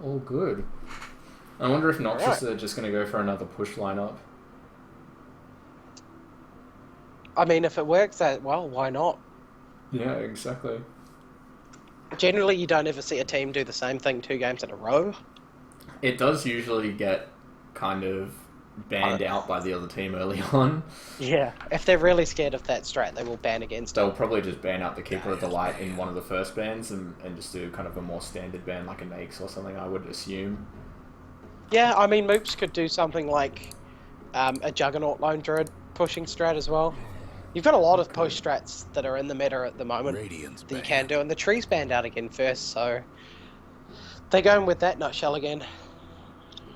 all good. I wonder if Noxious Right. are just going to go for another push lineup. I mean, if it works that well, why not? Yeah, exactly. Generally, you don't ever see a team do the same thing 2 games in a row. It does usually get kind of banned out by the other team early on. Yeah. If they're really scared of that strat, they will ban against They'll it. probably just ban out the Keeper of the Light in one of the first bans and just do kind of a more standard ban like a Nakes or something, I would assume. Yeah, I mean, Moops could do something like a Juggernaut Lone Druid pushing strat as well. You've got a lot of push strats that are in the meta at the moment that you can do, and the tree's banned out again first, so they're going with that nutshell again.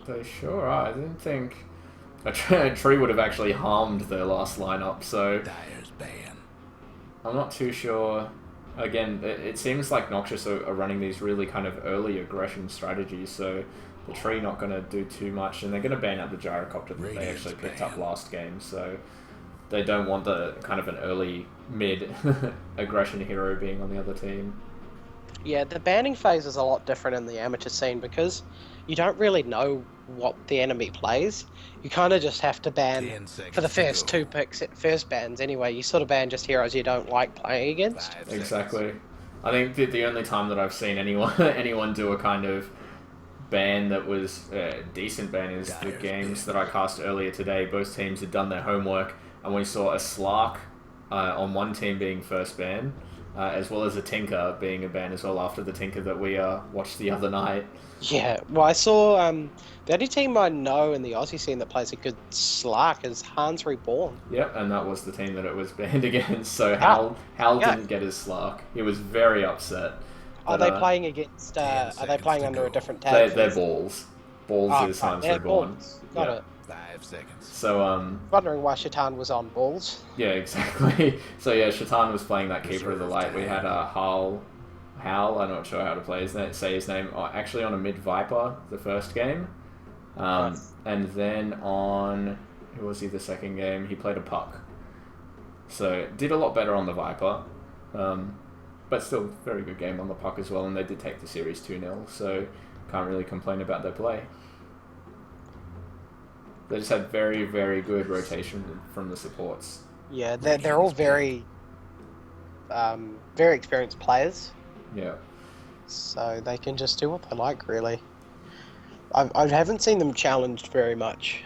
They sure are. I didn't think a tree would have actually harmed their last lineup, so I'm not too sure. Again, it seems like Noxious are running these really kind of early aggression strategies, so the tree not going to do too much, and they're going to ban out the gyrocopter that they actually picked up last game, so they don't want the kind of an early mid aggression hero being on the other team. Yeah, the banning phase is a lot different in the amateur scene because you don't really know what the enemy plays. You kind of just have to ban for the first 2 picks, first bans anyway. You sort of ban just heroes you don't like playing against. Exactly. I think the only time that I've seen anyone do a kind of ban that was a decent ban is the games that I cast earlier today. Both teams had done their homework, and we saw a Slark on one team being first ban, as well as a Tinker being a ban as well after the Tinker that we watched the other night. Yeah, well, I saw the only team I know in the Aussie scene that plays a good Slark is Hans Reborn. Yep, and that was the team that it was banned against. So Hal didn't get his Slark. He was very upset. Are they playing against? Are they playing under a different tag? They're Balls. Balls is Hans Reborn. Got it. 5 seconds. So Wondering why Shaitan was on Balls. yeah, exactly. So yeah, Shaitan was playing that Keeper of the Light. We had Hal, I'm not sure how to say his name, actually on a mid Viper the first game. And then on, who was he the second game? He played a Puck. So did a lot better on the Viper. But still very good game on the Puck as well, and they did take the series 2-0, so can't really complain about their play. They just had very, very good rotation from the supports. Yeah, they're all very very experienced players. Yeah. So they can just do what they like, really. I haven't seen them challenged very much.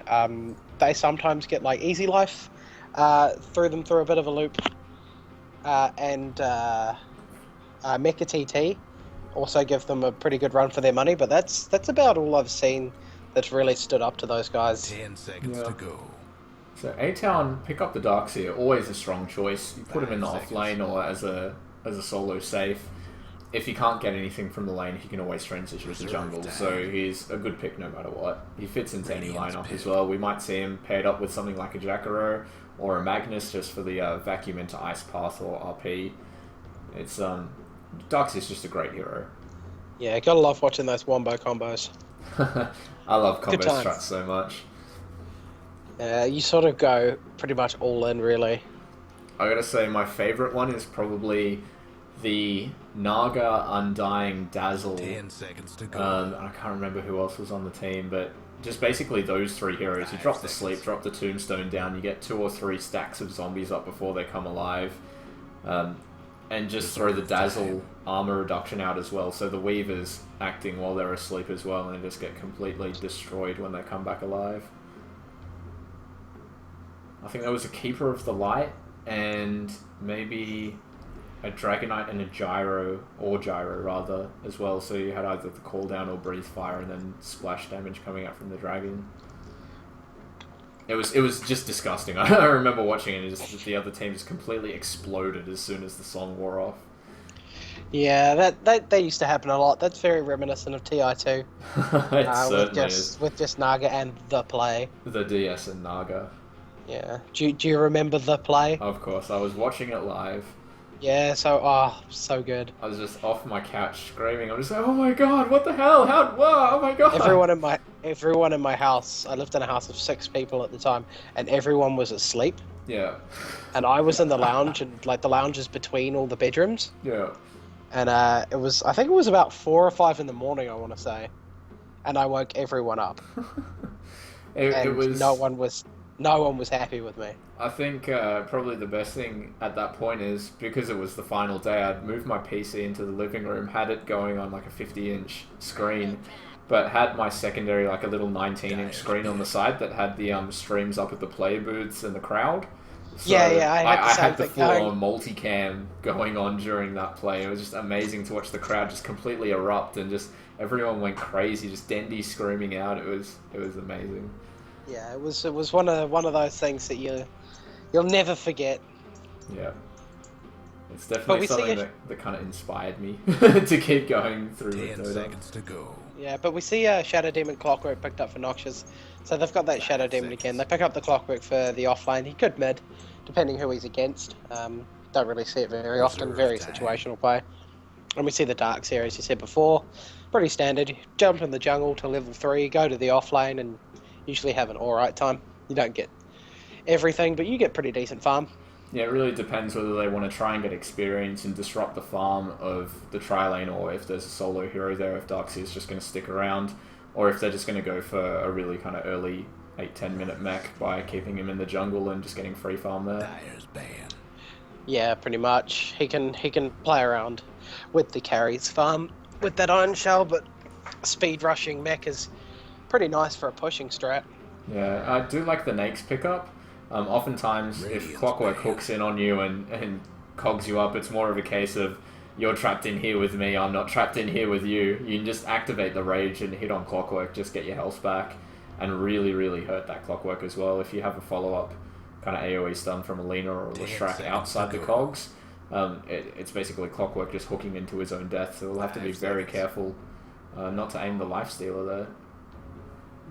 They sometimes get like easy life, threw them through a bit of a loop, and Mecha TT also give them a pretty good run for their money. But that's about all I've seen that's really stood up to those guys. 10 seconds to go. So A-Town, pick up the Darkseer, always a strong choice. You put him in the off lane or as a solo safe. If you can't get anything from the lane, he can always transition to jungle, so he's a good pick no matter what. He fits into any lineup as well. We might see him paired up with something like a Jacaro or a Magnus just for the vacuum into Ice Path or RP. It's Darkseer's just a great hero. Yeah, gotta love watching those wombo combos. I love combo Good times. strats so much. You sort of go pretty much all in, really. I gotta say, my favorite one is probably the Naga Undying Dazzle. 10 seconds to go. I can't remember who else was on the team, but just basically those three heroes. You drop the sleep, drop the tombstone down, you get 2 or 3 stacks of zombies up before they come alive, and just throw the Dazzle armor reduction out as well, so the Weaver's acting while they're asleep as well, and they just get completely destroyed when they come back alive. I think there was a Keeper of the Light, and maybe a Dragonite and a Gyro rather, as well, so you had either the cooldown or breathe fire and then splash damage coming out from the dragon. It was just disgusting. I remember watching it, and just the other team just completely exploded as soon as the song wore off. Yeah, that used to happen a lot. That's very reminiscent of TI2. It certainly is. With just Naga and the play. The DS and Naga. Yeah. Do you remember the play? Of course, I was watching it live. Yeah, so good. I was just off my couch screaming. I'm just like, oh my god, what the hell? Oh my god. Everyone in my house, I lived in a house of 6 people at the time, and everyone was asleep. Yeah. And I was in the lounge, and like the lounge is between all the bedrooms. Yeah. And I think it was about 4 or 5 in the morning, I want to say. and I woke everyone up. It And was... no one was happy with me. I think probably the best thing at that point is, because it was the final day, I'd moved my PC into the living room, had it going on like a 50-inch screen, but had my secondary, like a little 19-inch screen on the side that had the streams up at the player booths and the crowd. So Yeah, I had the thing going. full-on multicam going on during that play. It was just amazing to watch the crowd just completely erupt, and just everyone went crazy, just Dendy screaming out. It was amazing. Yeah, it was one of those things that you'll never forget. Yeah. It's definitely we see something it- that kind of inspired me to keep going through with 10 Dota. seconds to go. Yeah, but we see Shadow Demon Clockwork picked up for Noxious. So they've got that Shadow Demon again. They pick up the Clockwork for the offlane. He could mid, depending who he's against. Don't really see it very often. Very situational play. And we see the Dark Series, you said before. Pretty standard. You jump in the jungle to level 3, go to the offlane, and usually have an alright time. You don't get everything, but you get pretty decent farm. Yeah, it really depends whether they want to try and get experience and disrupt the farm of the tri-lane, or if there's a solo hero there, if Darkseid is just going to stick around, or if they're just going to go for a really kind of early 8-10 minute mech by keeping him in the jungle and just getting free farm there. Dyer's ban. Yeah, pretty much. He can play around with the carries farm with that Iron Shell, but speed rushing mech is pretty nice for a pushing strat. Yeah, I do like the Nake's pickup. Oftentimes, if Clockwork hooks in on you and cogs you up, it's more of a case of, you're trapped in here with me, I'm not trapped in here with you. You can just activate the Rage and hit on Clockwork, just get your health back, and really, really hurt that Clockwork as well. If you have a follow-up kind of AoE stun from Alina or Leshrac outside the cogs, it's basically Clockwork just hooking into his own death, so we'll have to be very careful not to aim the Lifestealer there.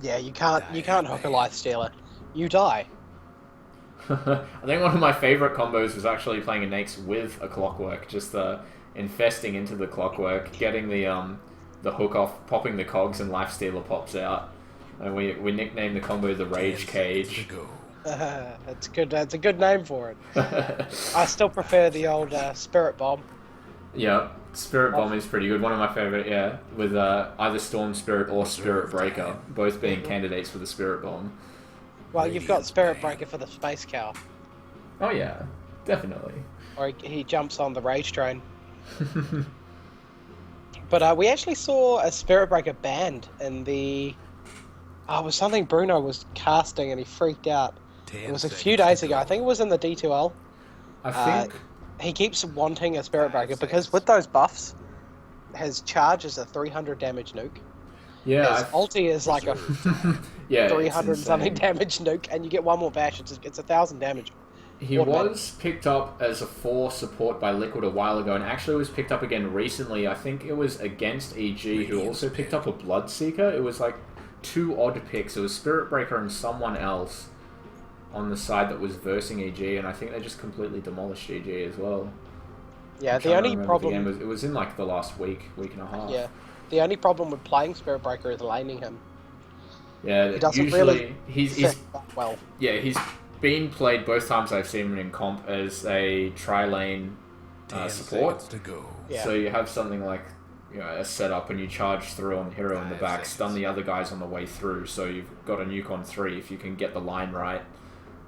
Yeah, you can't hook a life stealer. You die. I think one of my favourite combos was actually playing a Nake's with a Clockwork, just infesting into the Clockwork, getting the hook off, popping the cogs, and Lifestealer pops out. And we nicknamed the combo the Rage Cage. That's good. That's a good name for it. I still prefer the old Spirit Bomb. Yeah, Spirit Bomb is pretty good. One of my favourite, yeah, with either Storm Spirit or Spirit Breaker, both being candidates for the Spirit Bomb. Well, you've got Spirit Breaker for the Space Cow. Oh yeah, definitely. Or he jumps on the Rage Train. But we actually saw a Spirit Breaker banned in the... it was something Bruno was casting and he freaked out. It was a few days ago. I think it was in the D2L. I think... He keeps wanting a Spirit Breaker because with those buffs, his charge is a 300 damage nuke. Yeah. His ulti is like a yeah, 300 something damage nuke, and you get one more bash, it's 1,000 damage. He was picked up as a 4 support by Liquid a while ago, and actually was picked up again recently. I think it was against EG, who also picked up a Bloodseeker. It was like 2 odd picks. It was Spirit Breaker and someone else on the side that was versing EG, and I think they just completely demolished EG as well. Yeah, I'm the trying to only remember problem... the game. It was in like the last week and a half. Yeah, the only problem with playing Spirit Breaker is laning him. Yeah, He doesn't usually really he's fit that well. yeah, he's been played both times I've seen him in comp as a tri-lane support. To go. Yeah. So you have something like, you know, a setup and you charge through on hero in the back, stun the other guys on the way through, so you've got a nuke on 3 if you can get the line right.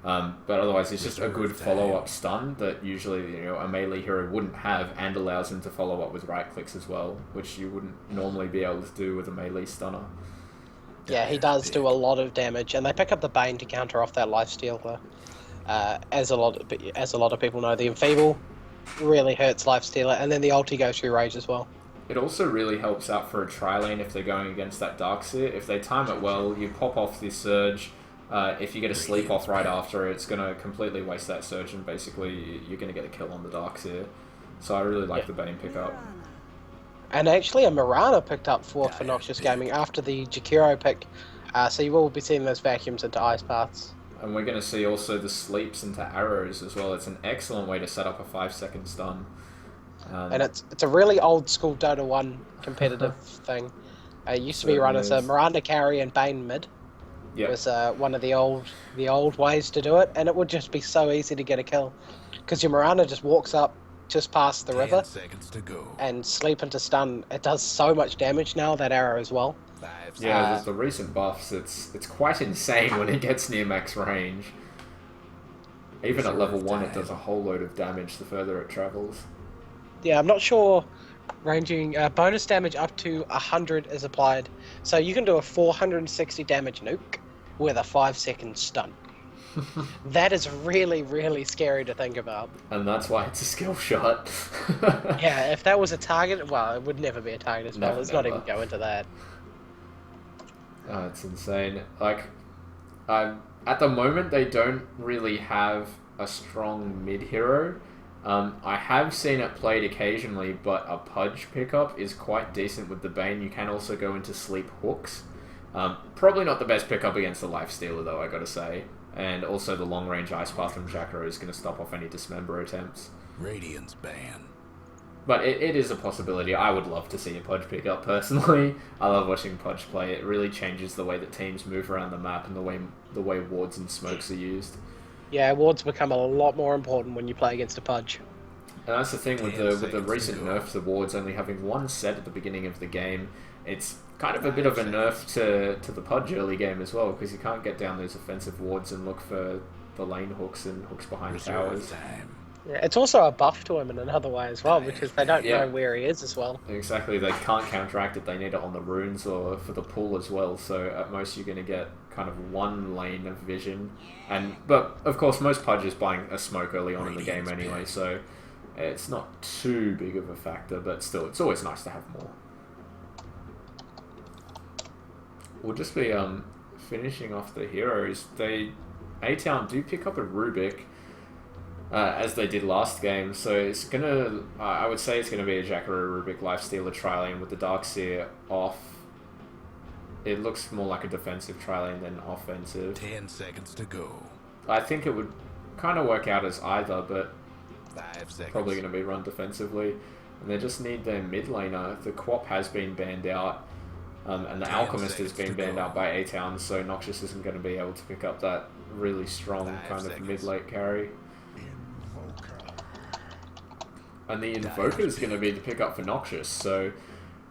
But otherwise it's just a good follow-up stun that usually, you know, a melee hero wouldn't have, and allows him to follow up with right clicks as well, which you wouldn't normally be able to do with a melee stunner. Yeah, he does do a lot of damage, and they pick up the Bane to counter off that lifestealer. As a lot of people know, the Enfeeble really hurts lifestealer, and then the ulti goes through Rage as well. It also really helps out for a tri-lane if they're going against that Darkseid. If they time it well, you pop off this Surge. If you get a sleep off right after, it's going to completely waste that Surge, and basically you're going to get a kill on the Darkseid. So I really like the Bane pickup. And actually a Mirana picked up 4th for Noxious Gaming after the Jakiro pick, so you will be seeing those vacuums into Ice Paths. And we're going to see also the sleeps into arrows as well. It's an excellent way to set up a 5-second stun. And it's a really old school Dota 1 competitive thing. It used to be run as a Miranda carry and Bane mid. Yep. It was one of the old ways to do it, and it would just be so easy to get a kill. Because your Miranda just walks up, just past the 10 river seconds to go. and sleep into stun, it does so much damage now, that arrow as well. 5 seconds. Yeah, there's the recent buffs. It's quite insane when it gets near max range. Even at level 1, it does a whole load of damage the further it travels. Yeah, I'm not sure. Ranging bonus damage up to 100 is applied, so you can do a 460 damage nuke with a 5-second stun. That is really, really scary to think about. And that's why it's a skill shot. Yeah, if that was a target, well, it would never be a target as well. Never, Let's not never. even go into that. Oh, it's insane. Like, at the moment, they don't really have a strong mid-hero. I have seen it played occasionally, but a Pudge pickup is quite decent with the Bane. You can also go into sleep hooks. Probably not the best pickup against the Lifestealer, though, I gotta say. And also the long-range Ice Path from Jakiro is going to stop off any Dismember attempts. Radiant's ban. But it is a possibility. I would love to see a Pudge pickup, personally. I love watching Pudge play. It really changes the way that teams move around the map and the way wards and smokes are used. Yeah, wards become a lot more important when you play against a Pudge. And that's the thing with the recent nerf to wards only having one set at the beginning of the game. It's kind of a bit of a nerf to the Pudge early game as well, because you can't get down those offensive wards and look for the lane hooks and hooks behind towers. Yeah, it's also a buff to him in another way as well, because they don't know where he is as well. Exactly, they can't counteract it, they need it on the runes or for the pull as well, so at most you're going to get kind of one lane of vision. But of course most Pudge is buying a smoke early on in the game anyway, so it's not too big of a factor, but still, it's always nice to have more. We'll just be finishing off the heroes. A-Town do pick up a Rubik, as they did last game, so it's gonna, I would say it's gonna be a Jakiro Rubik Lifestealer Trilane with the Darkseer off. It looks more like a defensive Trilane than offensive. 10 seconds to go. I think it would kind of work out as either, but 5 seconds. probably going to be run defensively. And they just need their mid laner. The Quap has been banned out, and the Alchemist has been banned out by A-Town, so Noxious isn't going to be able to pick up that really strong kind of mid-late carry. And the Invoker is going to be the pickup for Noxious, so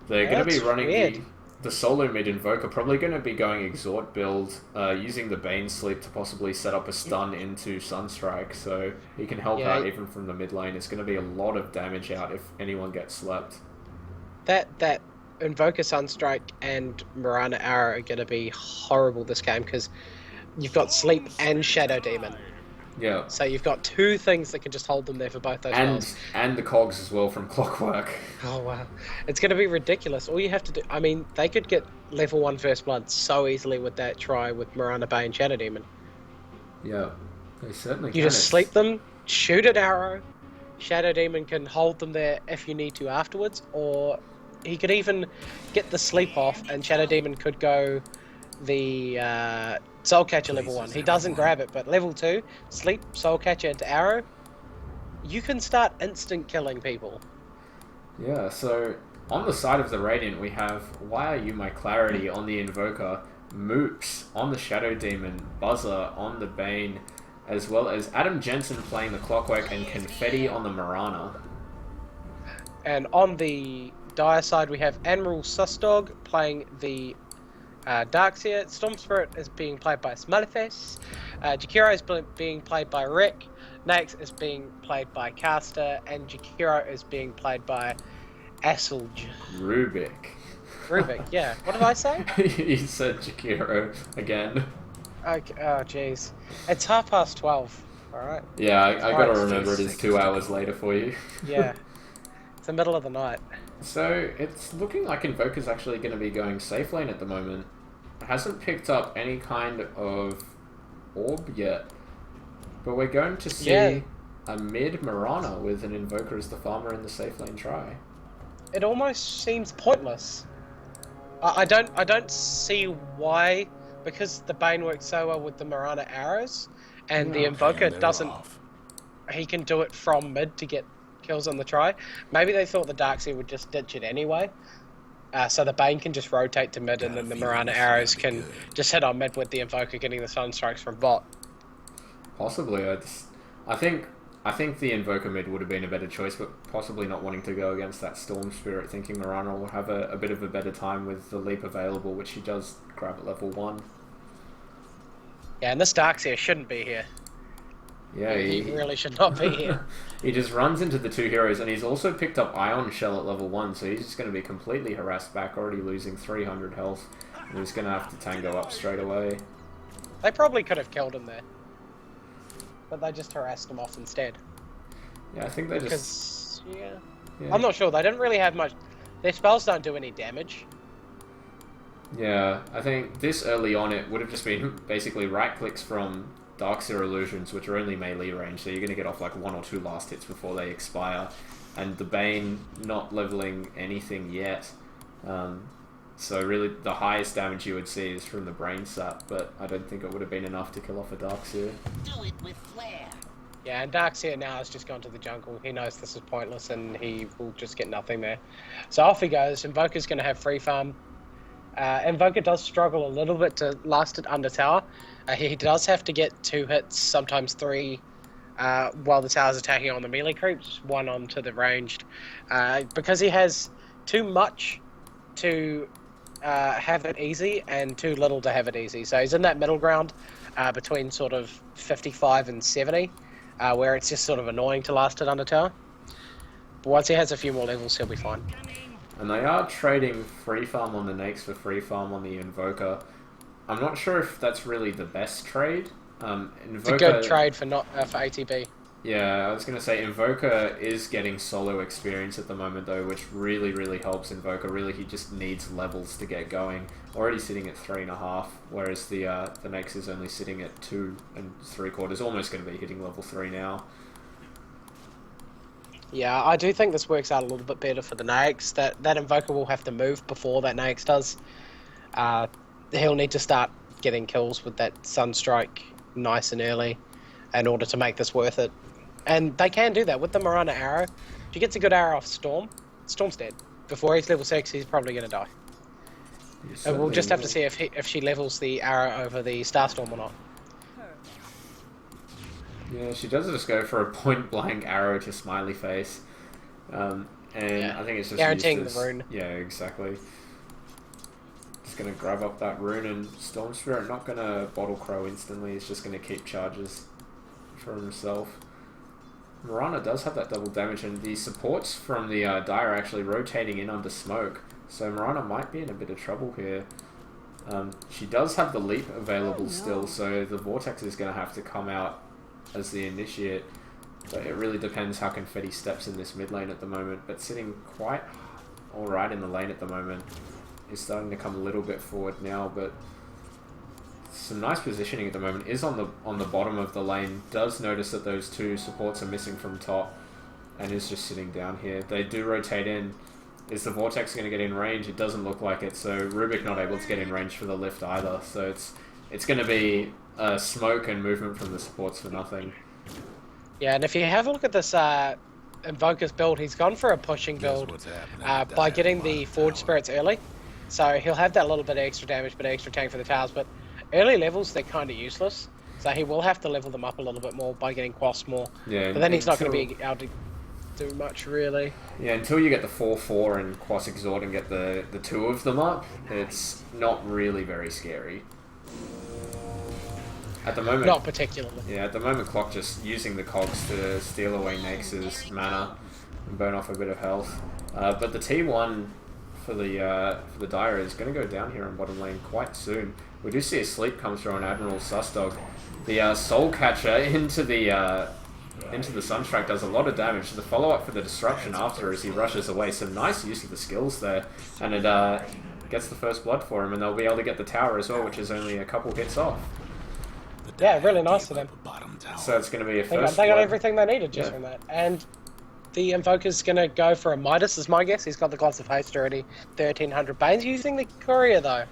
they're going to be running the solo mid Invoker, probably going to be going Exhort build, using the Bane Sleep to possibly set up a stun into Sunstrike, so he can help out even from the mid lane. It's going to be a lot of damage out if anyone gets slept. That Invoker Sunstrike and Mirana Arrow are going to be horrible this game, because you've got Sleep and Shadow Demon. Yeah. So you've got two things that can just hold them there for both those roles. And the cogs as well from Clockwork. Oh wow. It's going to be ridiculous. All you have to do, I mean, they could get level 1 First Blood so easily with that try with Mirana Bay and Shadow Demon. Yeah, they certainly can. You just sleep them, shoot an arrow, Shadow Demon can hold them there if you need to afterwards, or he could even get the sleep off and Shadow Demon could go the Soul Catcher level 1. He doesn't grab it, but level 2, sleep, Soul Catcher into arrow, you can start instant killing people. Yeah, so on the side of the Radiant we have Why Are You My Clarity on the Invoker, Moops on the Shadow Demon, Buzza on the Bane, as well as Adam Jensen playing the Clockwork and Confetti on the Mirana. And on the Dire side we have Admiral Sussdawg playing the Darkseer. Storm Spirit is being played by Smileyface. Jakiro is being played by Rick. Nax is being played by Caster, and Jakiro is being played by assalj. Rubik, yeah. What did I say? You said Jakiro again. Okay. Oh, jeez. It's 12:30. All right. Yeah, I gotta remember it is 2 hours later for you. Yeah. It's the middle of the night. So it's looking like Invoker's actually going to be going safe lane at the moment. Hasn't picked up any kind of orb yet, but we're going to see a mid Mirana with an Invoker as the farmer in the safe lane try. It almost seems pointless. I don't see why, because the Bane works so well with the Mirana arrows, and the Invoker doesn't. He can do it from mid to get kills on the try. Maybe they thought the Darkseer would just ditch it anyway, so the Bane can just rotate to mid, and then the Mirana arrows can just hit on mid with the Invoker getting the stun strikes from bot. Possibly. I think I think the Invoker mid would have been a better choice, but possibly not wanting to go against that Storm Spirit, thinking Mirana will have a bit of a better time with the leap available, which he does grab at level 1. Yeah, and this Darkseer shouldn't be here. Yeah, he really should not be here. He just runs into the 2 heroes, and he's also picked up Ion Shell at level 1, so he's just going to be completely harassed back, already losing 300 health, and he's going to have to tango up straight away. They probably could have killed him there, but they just harassed him off instead. Yeah, I think they just... Yeah. Yeah. I'm not sure, they didn't really have much... Their spells don't do any damage. Yeah, I think this early on it would have just been basically right clicks from Darkseer Illusions, which are only melee range, so you're going to get off like 1 or 2 last hits before they expire, and the Bane not leveling anything yet. So really the highest damage you would see is from the Brain Sap, but I don't think it would have been enough to kill off a Darkseer. Do it with flair. Yeah, and Darkseer now has just gone to the jungle. He knows this is pointless and he will just get nothing there. So off he goes. Invoker's going to have free farm. Invoker does struggle a little bit to last it under tower. He does have to get 2 hits, sometimes 3, while the tower's attacking on the melee creeps, 1 onto the ranged. Because he has too much to have it easy and too little to have it easy. So he's in that middle ground between sort of 55 and 70, where it's just sort of annoying to last it under tower. But once he has a few more levels, he'll be fine. And they are trading free farm on the Nakes for free farm on the Invoker. I'm not sure if that's really the best trade. Invoker, It's a good trade for for ATB. Yeah, I was going to say Invoker is getting solo experience at the moment though, which really, really helps Invoker. Really, he just needs levels to get going. Already sitting at 3.5, whereas the Nakes is only sitting at 2 3/4. Almost going to be hitting level 3 now. Yeah, I do think this works out a little bit better for the Nakes. That Invoker will have to move before that Nakes does. He'll need to start getting kills with that Sunstrike nice and early in order to make this worth it. And they can do that with the Mirana arrow. If he gets a good arrow off Storm, Storm's dead. Before he's level 6, he's probably going to die. And we'll just have to see if she levels the arrow over the Starstorm or not. Yeah, she does just go for a point-blank arrow to Smiley Face. And Yeah. I think it's just Guaranteeing used the as, rune. Yeah, exactly. Just going to grab up that rune, and Storm Spirit not going to Bottle Crow instantly. He's just going to keep charges for himself. Mirana does have that double damage, and the supports from the Dire are actually rotating in under smoke. So Mirana might be in a bit of trouble here. She does have the leap available still, so the Vortex is going to have to come out as the initiate. But it really depends how Confetti steps in this mid lane at the moment. But sitting quite alright in the lane at the moment. He's starting to come a little bit forward now, but some nice positioning at the moment. Is on the bottom of the lane. Does notice that those 2 supports are missing from top, and is just sitting down here. They do rotate in. Is the Vortex going to get in range? It doesn't look like it. So Rubik not able to get in range for the lift either. So it's going to be smoke and movement from the supports for nothing. Yeah, and if you have a look at this Invoker's build, he's gone for a pushing build by getting the Forge Spirits early. So he'll have that little bit of extra damage, bit of extra tank for the towers, but early levels, they're kind of useless. So he will have to level them up a little bit more by getting Quas more. Yeah, but then he's not going to be able to do much, really. Yeah, until you get the 4/4 and Quas Exhort and get the 2 of them up, it's not really very scary. At the moment, Not particularly. Yeah, at the moment, Clock just using the cogs to steal away Nakes' mana and burn off a bit of health. But the T1 for the Dire is going to go down here on bottom lane quite soon. We do see a sleep come through on Admiral Sussdawg. The Soul Catcher into the Sunstrike does a lot of damage. The follow-up for the Disruption after as he rushes away. Some nice use of the skills there. And it gets the first blood for him, and they'll be able to get the tower as well, which is only a couple hits off. Yeah, really nice of them. So it's going to be a They first got blood. everything they needed just from that. And the Invoker's going to go for a Midas, is my guess. He's got the Gloves of Haste already. 1300 Bane's using the Courier, though.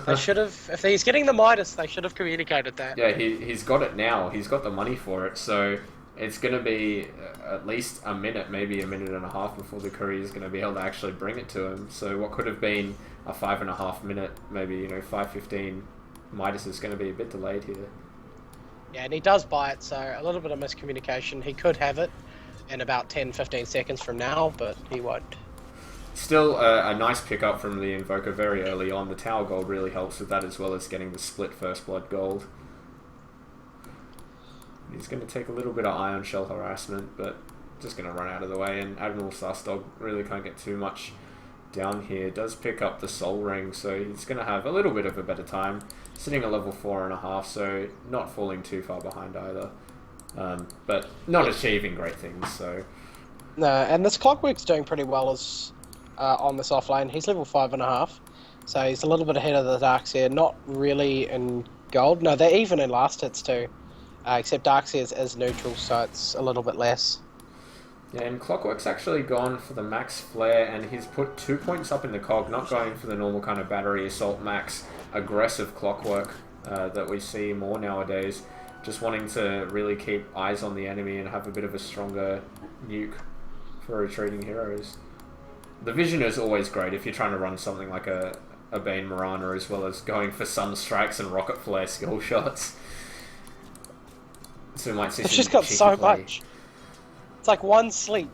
They should have... If he's getting the Midas, they should have communicated that. Yeah, he's got it now. He's got the money for it, so it's going to be at least a minute, maybe a minute and a half before the courier is going to be able to actually bring it to him. So what could have been a 5.5 minute, maybe 5:15 Midas is going to be a bit delayed here. Yeah, and he does buy it, so a little bit of miscommunication. He could have it in about 10-15 seconds from now, but he won't. Still a nice pickup from the Invoker very early on. The Tower Gold really helps with that, as well as getting the split First Blood Gold. He's going to take a little bit of Ion Shell harassment, but just going to run out of the way, and Admiral Sussdawg really can't get too much down here. Does pick up the Soul Ring, so he's going to have a little bit of a better time. Sitting at level 4.5, so not falling too far behind either. But not achieving great things, so... No, and this Clockwork's doing pretty well as on this offlane. He's level 5.5, so he's a little bit ahead of the Darkseer. Not really in gold. No, they're even in last hits too. Except Darkseer is neutral, so it's a little bit less. Yeah, and Clockwork's actually gone for the max flare, and he's put 2 points up in the cog, not going for the normal kind of battery assault max aggressive Clockwork that we see more nowadays. Just wanting to really keep eyes on the enemy and have a bit of a stronger nuke for retreating heroes. The vision is always great if you're trying to run something like a Bane Mirana, as well as going for Sun Strikes and Rocket Flare skill shots. So might see It's just got so much. It's like one sleep,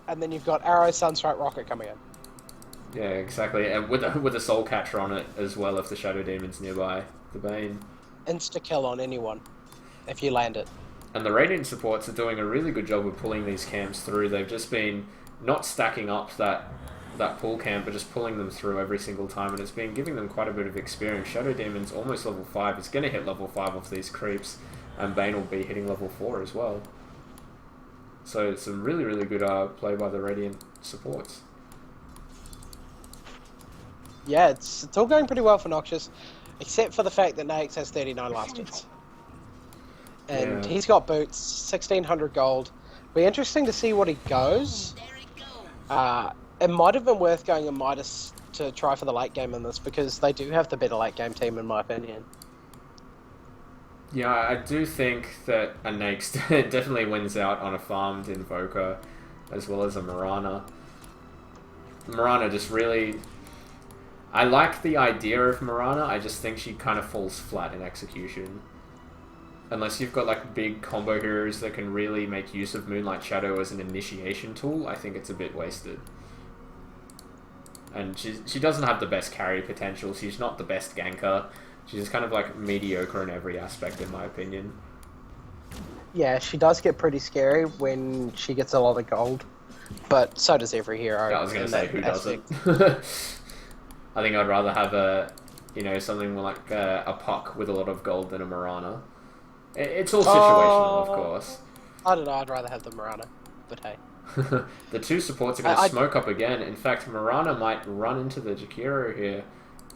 and then you've got Arrow, Sunstrike, Rocket coming in. Yeah, exactly. And with a Soul Catcher on it as well if the Shadow Demon's nearby. The Bane. Insta-kill on anyone, if you land it. And the Radiant supports are doing a really good job of pulling these camps through. They've just been not stacking up that pull camp, but just pulling them through every single time, and it's been giving them quite a bit of experience. Shadow Demon's almost level 5. It's going to hit level 5 off these creeps, and Bane will be hitting level 4 as well. So it's some really, really good play by the Radiant supports. Yeah, it's all going pretty well for Noxious, except for the fact that Naix has 39 last hits. And he's got boots, 1600 gold. Be interesting to see what he goes. It might have been worth going a Midas to try for the late game in this, because they do have the better late game team in my opinion. Yeah, I do think that a Naix definitely wins out on a farmed Invoker, as well as a Mirana. Mirana just really... I like the idea of Mirana, I just think she kind of falls flat in execution. Unless you've got like big combo heroes that can really make use of Moonlight Shadow as an initiation tool, I think it's a bit wasted. And she doesn't have the best carry potential, she's not the best ganker. She's kind of like mediocre in every aspect in my opinion. Yeah, she does get pretty scary when she gets a lot of gold, but so does every hero. Yeah, I was going to say, who doesn't? I think I'd rather have something like a Puck with a lot of gold than a Mirana. It's all situational, of course. I don't know, I'd rather have the Mirana, but hey. The two supports are going to smoke up again. In fact, Mirana might run into the Jakiro here.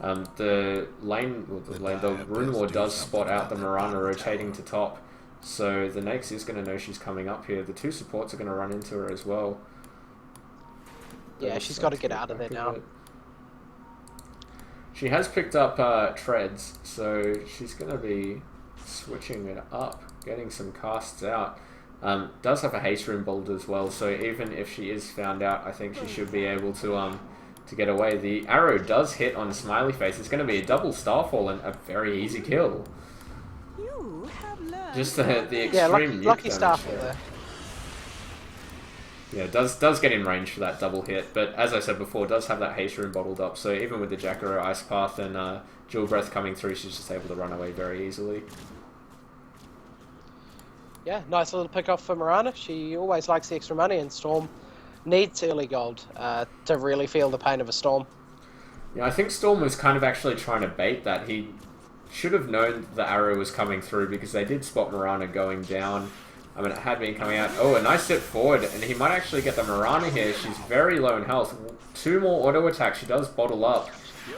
The Rune Lord does spot out the Mirana rotating to top, so the Naix is going to know she's coming up here. The two supports are going to run into her as well. Yeah, she's got to get out of there now. She has picked up Treads, so she's going to be switching it up, getting some casts out. Does have a haste rune bolt as well, so even if she is found out, I think she should be able to get away. The arrow does hit on Smiley Face. It's going to be a double Starfall and a very easy kill. Just the extreme lucky Starfall there. Yeah, does get in range for that double hit, but as I said before, does have that haste rune bottled up, so even with the Jakiro Ice Path and Jewel Breath coming through, she's just able to run away very easily. Yeah, nice little pick off for Mirana. She always likes the extra money, and Storm needs early gold to really feel the pain of a Storm. Yeah, I think Storm was kind of actually trying to bait that. He should have known the arrow was coming through, because they did spot Mirana going down. I mean, it had been coming out. Oh, a nice step forward, and he might actually get the Mirana here. She's very low in health. 2 more auto attacks. She does bottle up.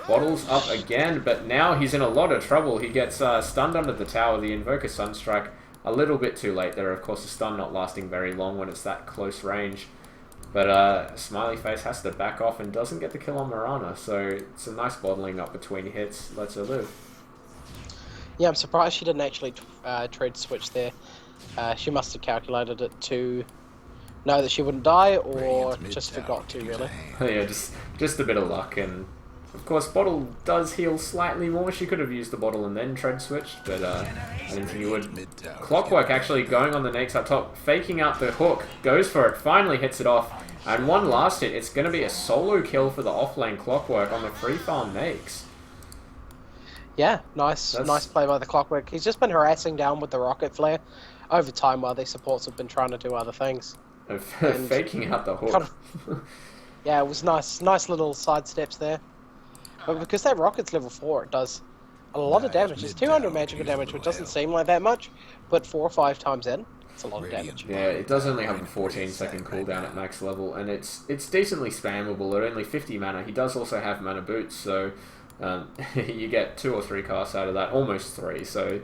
Bottles up again, but now he's in a lot of trouble. He gets stunned under the tower. The Invoker Sunstrike a little bit too late there. Of course, the stun not lasting very long when it's that close range. But Smiley Face has to back off and doesn't get the kill on Mirana. So it's a nice bottling up between hits. Lets her live. Yeah, I'm surprised she didn't actually trade switch there. She must have calculated it to know that she wouldn't die, or just forgot to, really. Yeah, just a bit of luck, and Of course, bottle does heal slightly more. She could have used the bottle and then tread switched, but I didn't think he would. Clockwork actually going on the Nakes up top, faking out the hook, goes for it, finally hits it off, and one last hit. It's going to be a solo kill for the offlane Clockwork on the free farm Nakes. Yeah, nice play by the Clockwork. He's just been harassing down with the rocket flare over time while these supports have been trying to do other things. Faking out the hook. Yeah, it was nice little side steps there. But because that rocket's level 4, it does a lot of damage. It's 200 magical damage, which doesn't seem like that much, but 4 or 5 times in, it's a lot of damage. Yeah, it does only have a 14-second cooldown at max level, and it's decently spammable at only 50 mana. He does also have mana boots, so you get 2 or 3 casts out of that, almost 3. So,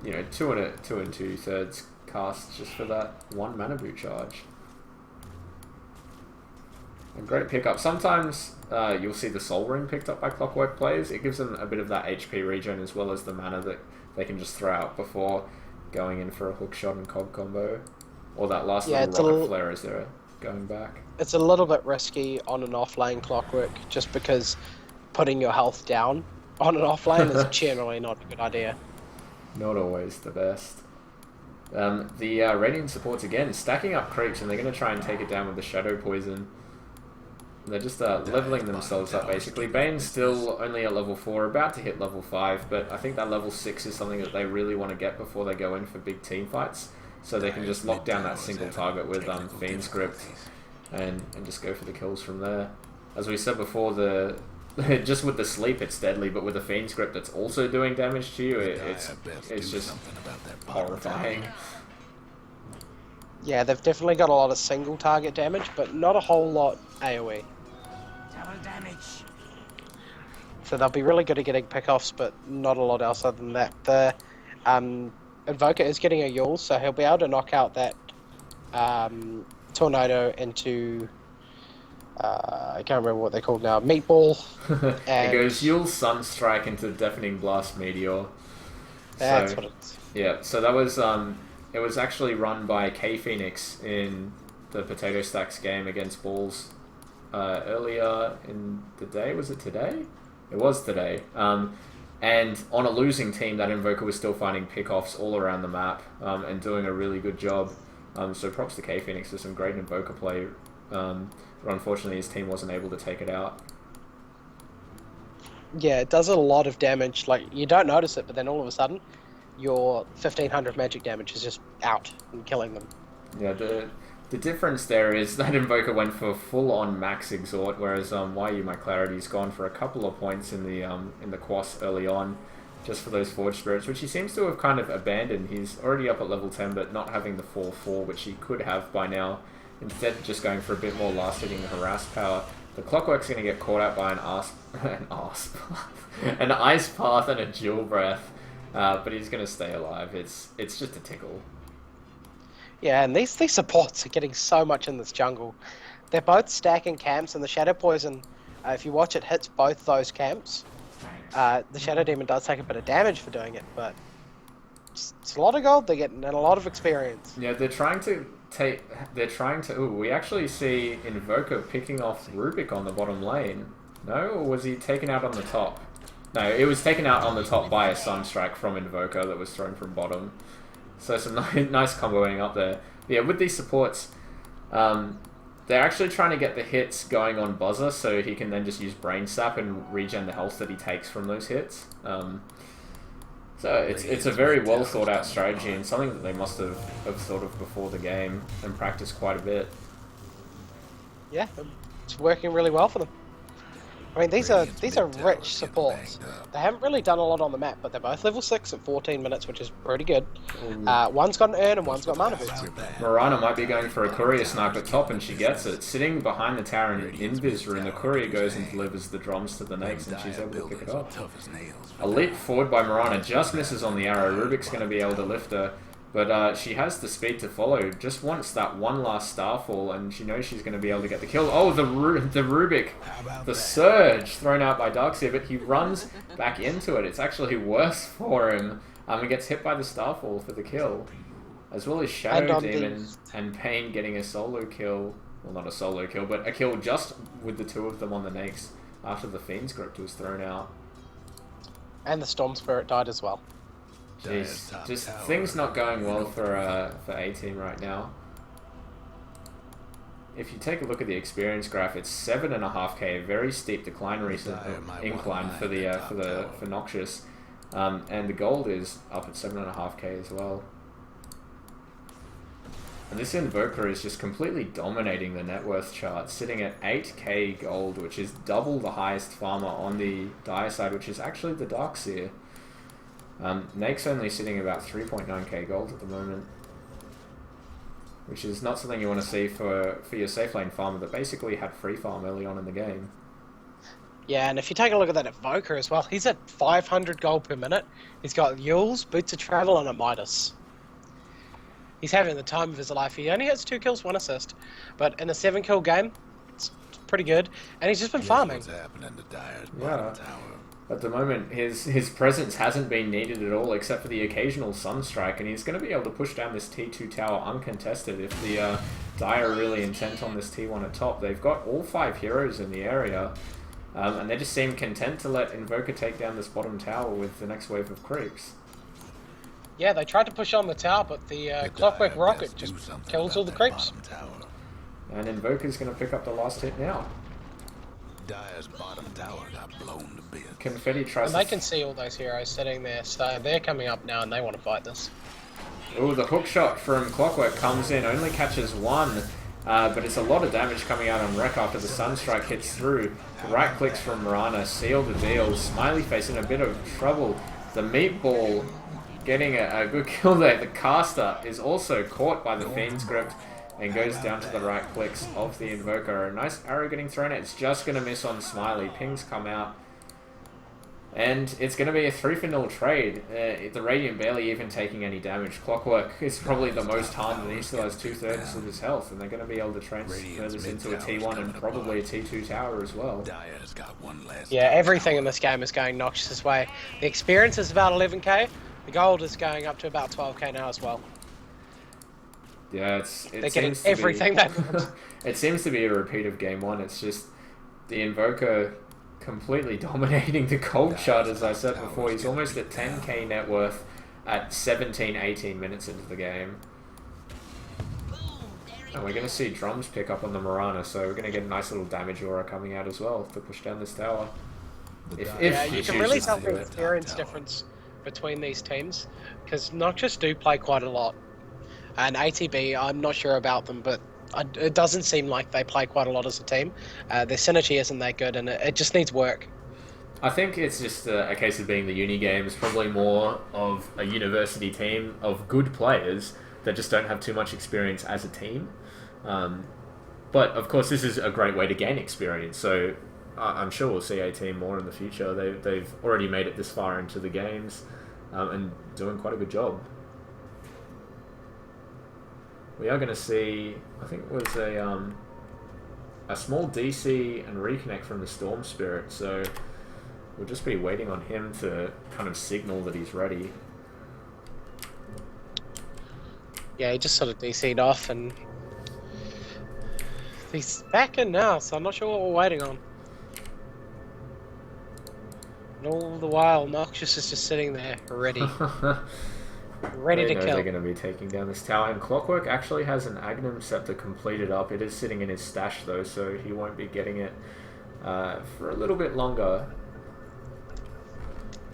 you know, 2 and 2/3 casts just for that 1 mana boot charge. A great pickup. Sometimes you'll see the Soul Ring picked up by Clockwork players. It gives them a bit of that HP regen as well as the mana that they can just throw out before going in for a hook shot and cog combo. Or that last little rocket flare as they're going back. It's a little bit risky on an offlane Clockwork just because putting your health down on an offlane is generally not a good idea. Not always the best. The Radiant supports again stacking up creeps, and they're going to try and take it down with the Shadow Poison. They're just leveling themselves up, basically. Bane's still only at level 4, about to hit level 5, but I think that level 6 is something that they really want to get before they go in for big team fights, so they can just lock down that single target with Fiend Script and just go for the kills from there. As we said before, just with the sleep it's deadly, but with the Fiend Script that's also doing damage to you, it's just horrifying. Yeah, they've definitely got a lot of single target damage, but not a whole lot AoE. Double damage. So they'll be really good at getting pickoffs, but not a lot else other than that. The Invoker is getting a Yule, so he'll be able to knock out that Tornado into... I can't remember what they're called now. Meatball. It goes Yule Sunstrike into Deafening Blast Meteor. That's what it's... Yeah, so that was... it was actually run by K Phoenix in the Potato Stacks game against Bulls earlier in the day. Was it today? It was today. And on a losing team, that Invoker was still finding pickoffs all around the map and doing a really good job. So props to K Phoenix for some great Invoker play. But unfortunately, his team wasn't able to take it out. Yeah, it does a lot of damage. Like, you don't notice it, but then all of a sudden, your 1500 magic damage is just out and killing them. Yeah, the difference there is that Invoker went for full-on max exhort, whereas YU My Clarity's gone for a couple of points in the quas early on, just for those Forge Spirits, which he seems to have kind of abandoned. He's already up at level 10, but not having the 4/4, which he could have by now. Instead, just going for a bit more last-hitting harass power. The Clockwork's going to get caught out by an Ice Path and a Dual Breath. But he's going to stay alive. It's just a tickle. Yeah, and these supports are getting so much in this jungle. They're both stacking camps, and the Shadow Poison, if you watch it, hits both those camps. The Shadow Demon does take a bit of damage for doing it, but it's a lot of gold they're getting and a lot of experience. Yeah, they're trying to... Ooh, we actually see Invoker picking off Rubik on the bottom lane. No? Or was he taken out on the top? No, it was taken out on the top by a Sunstrike from Invoker that was thrown from bottom. So some nice comboing up there. Yeah, with these supports, they're actually trying to get the hits going on Buzza so he can then just use Brain Sap and regen the health that he takes from those hits. So it's a very well thought out strategy and something that they must have thought of before the game and practiced quite a bit. Yeah, it's working really well for them. I mean, these are rich supports. They haven't really done a lot on the map, but they're both level 6 at 14 minutes, which is pretty good. One's got an urn and one's got mana boots. Mirana might be going for a Courier Snipe at top, and she gets it. Sitting behind the tower in Invis Rune, the Courier goes and delivers the drums to the Nakes, and she's able to pick it up. A leap forward by Mirana just misses on the arrow. Rubik's going to be able to lift her. But she has the speed to follow, just wants that one last Starfall, and she knows she's going to be able to get the kill. Oh, the Rubik, the Surge thrown out by Darkseer, but he runs back into it. It's actually worse for him. He gets hit by the Starfall for the kill, as well as Shadow Demon and Pain getting a solo kill. Well, not a solo kill, but a kill just with the two of them on the Nakes. after the Fiend's Grip was thrown out. And the Storm Spirit died as well. Jeez, just things not going well for A-Team right now. If you take a look at the experience graph, it's 7.5k, a very steep decline incline for Noxious, and the gold is up at 7.5k as well. And this Invoker is just completely dominating the net worth chart, sitting at 8k gold, which is double the highest farmer on the Dire side, which is actually the Darkseer. Nake's only sitting about 3.9k gold at the moment, which is not something you want to see for your safe lane farmer that basically had free farm early on in the game. Yeah, and if you take a look at that Invoker as well, he's at 500 gold per minute. He's got Yules, Boots of Travel, and a Midas. He's having the time of his life. He only has 2 kills, 1 assist. But in a 7-kill game, it's pretty good. And he's just been farming. What's happening to Dire's Yeah. bottom tower? At the moment, his presence hasn't been needed at all, except for the occasional Sunstrike, and he's going to be able to push down this T2 tower uncontested if the Dire are really intent on this T1 at top. They've got all 5 heroes in the area, and they just seem content to let Invoker take down this bottom tower with the next wave of creeps. Yeah, they tried to push on the tower, but the Clockwork Rocket just kills all the creeps. And Invoker's going to pick up the last hit now. Dire's bottom tower got blown to bits. Confetti tries And they can see all those heroes sitting there, so they're coming up now and they want to fight this. Oh, the hook shot from Clockwork comes in, only catches 1, but it's a lot of damage coming out on Wreck after the Sunstrike hits through. Right clicks from Mirana, seal the deal. Smiley Face in a bit of trouble. The Meatball getting a good kill there. The caster is also caught by the Fiend's Grip and goes down to the right clicks of the Invoker. A nice arrow getting thrown. It's just going to miss on Smiley. Pings come out. And it's going to be a 3-for-0 trade. The Radiant barely even taking any damage. Clockwork is probably the most harmed, and he still has 2/3 of his health. And they're going to be able to transfer this into a T1 and probably a T2 tower as well. Dire's got one last. Yeah, everything in this game is going Noxious's way. The experience is about 11k. The gold is going up to about 12k now as well. Yeah, They're getting everything they want. It seems to be a repeat of game 1. It's just the Invoker completely dominating the gold chart, as I said before. He's almost at 10k net worth at 17-18 minutes into the game. And we're going to see drums pick up on the Mirana, so we're going to get a nice little damage aura coming out as well to push down this tower. Yeah, you can really tell the experience difference between these teams, because Noxious do play quite a lot. And ATB, I'm not sure about them, but it doesn't seem like they play quite a lot as a team. Their synergy isn't that good, and it just needs work. I think it's just a case of being the uni game. It's probably more of a university team of good players that just don't have too much experience as a team. But of course, this is a great way to gain experience. So I'm sure we'll see a team more in the future. They've already made it this far into the games and doing quite a good job. We are going to see, I think it was a small DC and reconnect from the Storm Spirit, so we'll just be waiting on him to kind of signal that he's ready. Yeah, he just sort of DC'd off, and he's back in now, so I'm not sure what we're waiting on. And all the while, Noxious is just sitting there, ready. Ready to kill. They're going to be taking down this tower, and Clockwork actually has an Agnum Scepter completed up. It is sitting in his stash though, so he won't be getting it for a little bit longer.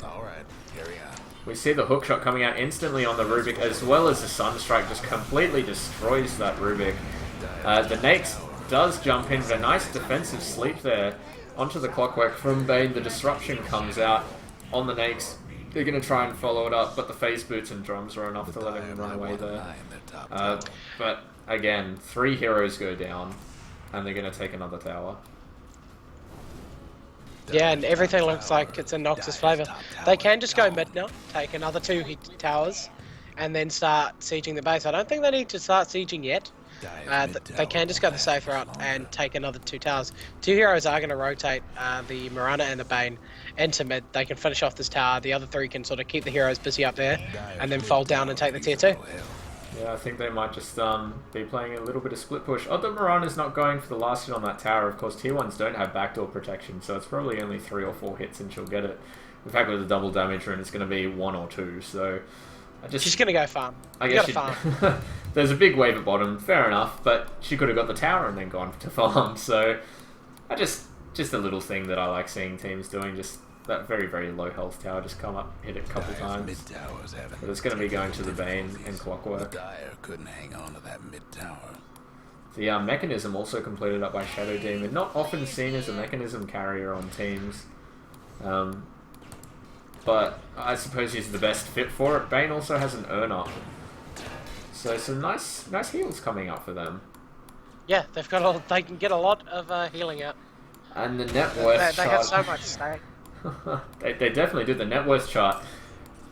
Alright, carry on. We see the hookshot coming out instantly on the Rubik, as well as the Sunstrike just completely destroys that Rubik. The Nake's does jump in, but a nice defensive sleep there onto the Clockwork from Bane. The disruption comes out on the Nake's. They're going to try and follow it up, but the phase boots and drums are enough to let him run away there. But again, 3 heroes go down, and they're going to take another tower. Yeah, and everything looks like it's in Nox's favour. They can just go mid now, take another 2 towers, and then start sieging the base. I don't think they need to start sieging yet. They can just go the safe route and take another 2 towers. 2 heroes are going to rotate the Mirana and the Bane into mid. They can finish off this tower. The other 3 can sort of keep the heroes busy up there and then fold down and take the tier 2. Yeah, I think they might just be playing a little bit of split push. Oh, the Mirana's not going for the last hit on that tower. Of course, tier 1s don't have backdoor protection, so it's probably only 3 or 4 hits and she'll get it. In fact, with the double damage rune, it's going to be 1 or 2, so... She's going to go farm. I guess farm. There's a big wave at bottom, fair enough, but she could have got the tower and then gone to farm, so... Just a little thing that I like seeing teams doing, just that very, very low health tower, just come up, hit it a couple times. But it's going to be going to the Bane and Clockwork. Dire couldn't hang on to that mid tower. The mechanism also completed up by Shadow Demon, not often seen as a mechanism carrier on teams. But I suppose he's the best fit for it. Bane also has an earn up. So some nice heals coming up for them. Yeah, they've got they can get a lot of healing out. And the net worth chart... They have so much stake. they definitely do. The net worth chart.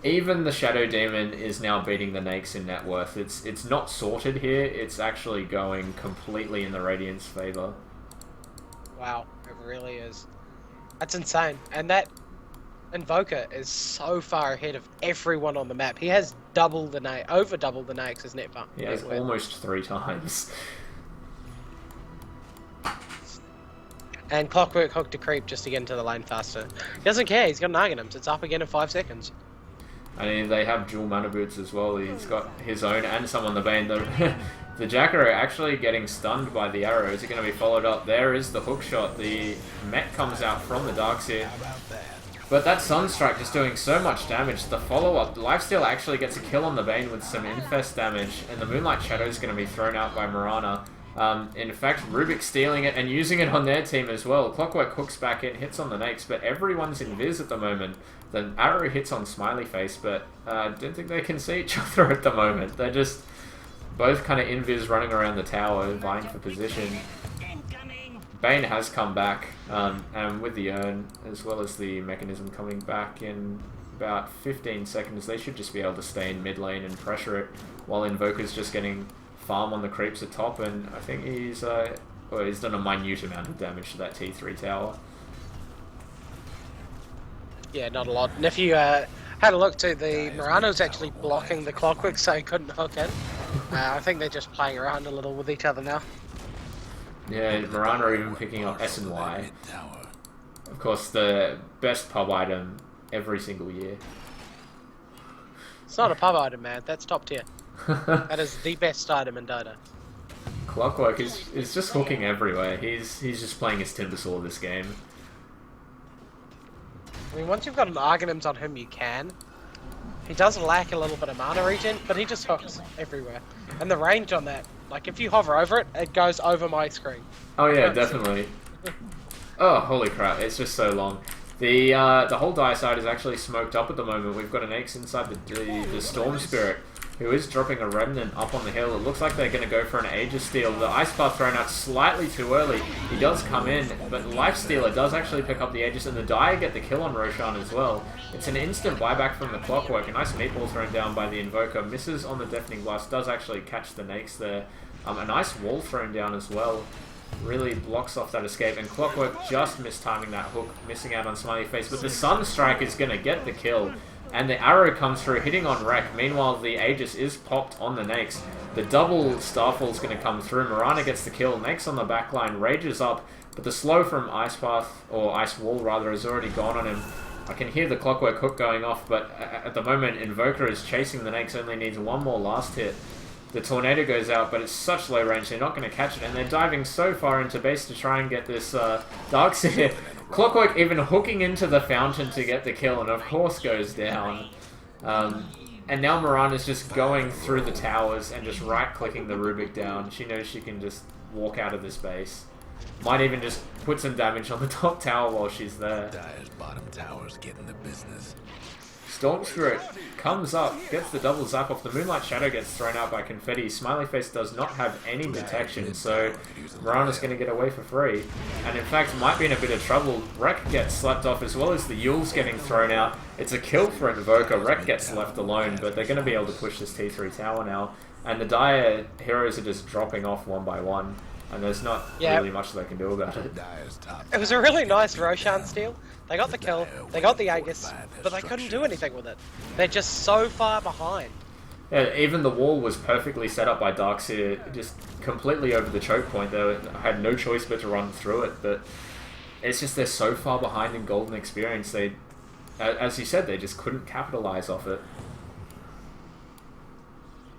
Even the Shadow Demon is now beating the Nakes in net worth. It's not sorted here. It's actually going completely in the Radiant's favor. Wow, it really is. That's insane. And that Invoker is so far ahead of everyone on the map. He has over double the Nakes' net farm. He has almost 3 times. And Clockwork hooked a creep just to get into the lane faster. He doesn't care, he's got an Argonauts. It's up again in 5 seconds. I mean, they have dual mana boots as well. He's got his own and some on the Bane. The Jackar actually getting stunned by the arrow. Is it going to be followed up? There is the hook shot. The Met comes out from the Darkseer. But that Sunstrike just doing so much damage. The follow-up, Lifesteal actually gets a kill on the Bane with some Infest damage. And the Moonlight Shadow is going to be thrown out by Mirana. In fact, Rubik stealing it and using it on their team as well. Clockwork hooks back in, hits on the Nakes, but everyone's in Viz at the moment. The arrow hits on Smiley Face, but I don't think they can see each other at the moment. They're just both kind of in Viz running around the tower, vying for position. Bane has come back, and with the urn, as well as the mechanism coming back in about 15 seconds, they should just be able to stay in mid lane and pressure it, while Invoker's just getting farm on the creeps at top, and I think he's done a minute amount of damage to that T3 tower. Yeah, not a lot. And if you had a look too, the Mirano's actually blocking the Clockwork so he couldn't hook in. I think they're just playing around a little with each other now. Yeah, Mirana are even picking up S and Y. Of course, the best pub item every single year. It's not a pub item, man. That's top tier. That is the best item in Dota. Clockwork is just hooking everywhere. He's just playing his Timbersaw this game. I mean, once you've got an Argonauts on him, you can. He does lack a little bit of mana regen, but he just hooks everywhere. And the range on that, like if you hover over it, it goes over my screen. Oh yeah, definitely. Oh, holy crap, it's just so long. The whole Dire side is actually smoked up at the moment. We've got an Axe inside the Storm Spirit, who is dropping a Remnant up on the hill. It looks like they're going to go for an Aegis Steal. The Ice Path thrown out slightly too early. He does come in, but Lifestealer does actually pick up the Aegis, and the Dire get the kill on Roshan as well. It's an instant buyback from the Clockwork. A nice meatball thrown down by the Invoker. Misses on the Deafening Blast. Does actually catch the Nakes there. A nice wall thrown down as well. Really blocks off that escape, and Clockwork just mistiming that hook, missing out on Smiley Face. But the Sunstrike is going to get the kill. And the arrow comes through, hitting on Rekk. Meanwhile, the Aegis is popped on the Nakes. The double Starfall is going to come through. Mirana gets the kill. Nakes on the backline, rages up. But the slow from Ice Path, or Ice Wall rather, is already gone on him. I can hear the Clockwork hook going off, but at the moment, Invoker is chasing the Nakes. Only needs one more last hit. The Tornado goes out, but it's such low range, they're not going to catch it. And they're diving so far into base to try and get this Darkseer. Clockwork even hooking into the fountain to get the kill, and of course goes down. And now Mirana's just going through the towers and just right-clicking the Rubik down. She knows she can just walk out of this base. Might even just put some damage on the top tower while she's there. Dire's bottom tower's getting the business. Storm Spirit comes up, gets the double zap off. The Moonlight Shadow gets thrown out by Confetti. Smiley Face does not have any detection, so Mirana's going to get away for free. And in fact, might be in a bit of trouble. Rekk gets slapped off, as well as the Yule's getting thrown out. It's a kill for Invoker. Rekk gets left alone, but they're going to be able to push this T3 tower now. And the Dire heroes are just dropping off one by one. And there's not really much they can do about it. It was a really nice Roshan steal. They got the kill, they got the Aegis, but they couldn't do anything with it. They're just so far behind. Yeah, even the wall was perfectly set up by Darkseer, just completely over the choke point. They had no choice but to run through it, but it's just they're so far behind in Golden Experience. They, as you said, they just couldn't capitalize off it.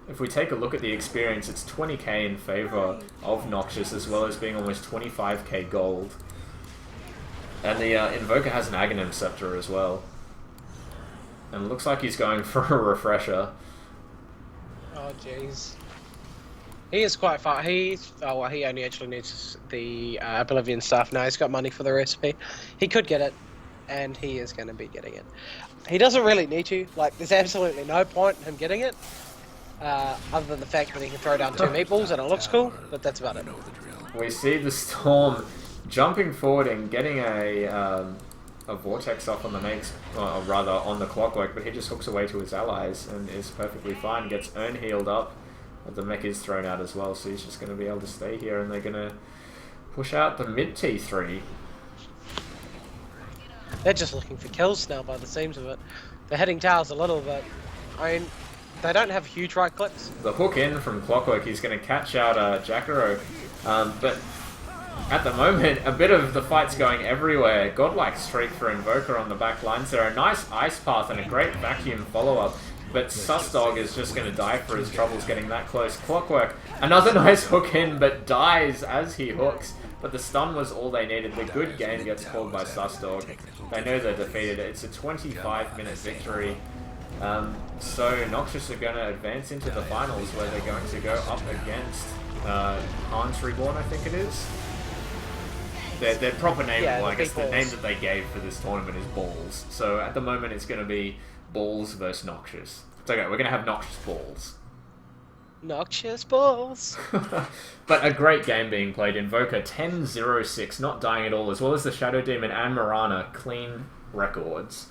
If we take a look at the experience, it's 20k in favor of Noxious, as well as being almost 25k gold. And the Invoker has an Aghanim Scepter as well. And it looks like he's going for a refresher. Oh jeez. He is quite far. He only actually needs the Oblivion stuff. Now he's got money for the recipe. He could get it, and he is going to be getting it. He doesn't really need to. Like, there's absolutely no point in him getting it, other than the fact that he can throw down 2 meatballs and it looks cool. But that's about it. We see the Storm jumping forward and getting a vortex off on the mates, or rather on the Clockwork, but he just hooks away to his allies and is perfectly fine. Gets Urn healed up. The mech is thrown out as well, so he's just going to be able to stay here, and they're going to push out the mid T3. They're just looking for kills now by the seams of it. They're hitting towers a little bit. I mean, they don't have huge right clicks. The hook in from Clockwork, he's going to catch out Jacaro, but at the moment, a bit of the fight's going everywhere. Godlike streak for Invoker on the back lines there. A nice ice path and a great vacuum follow-up. But Sussdawg is just going to die for his troubles getting that close. Clockwork, another nice hook in, but dies as he hooks. But the stun was all they needed. The good game gets called by Sussdawg. They know they're defeated. It's a 25-minute victory. So Noxious are going to advance into the finals, where they're going to go up against Hans Reborn, I think it is. Their proper name, Yeah, well, I guess the Balls. name that they gave for this tournament is Balls. So at the moment it's going to be Balls versus Noxious. It's okay, we're going to have Noxious Balls. Noxious balls. But a great game being played. Invoker 10-0-6, not dying at all, as well as the Shadow Demon and Mirana, clean records.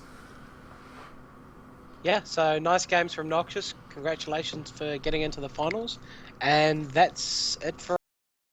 Yeah, so nice games from Noxious. Congratulations for getting into the finals. And that's it for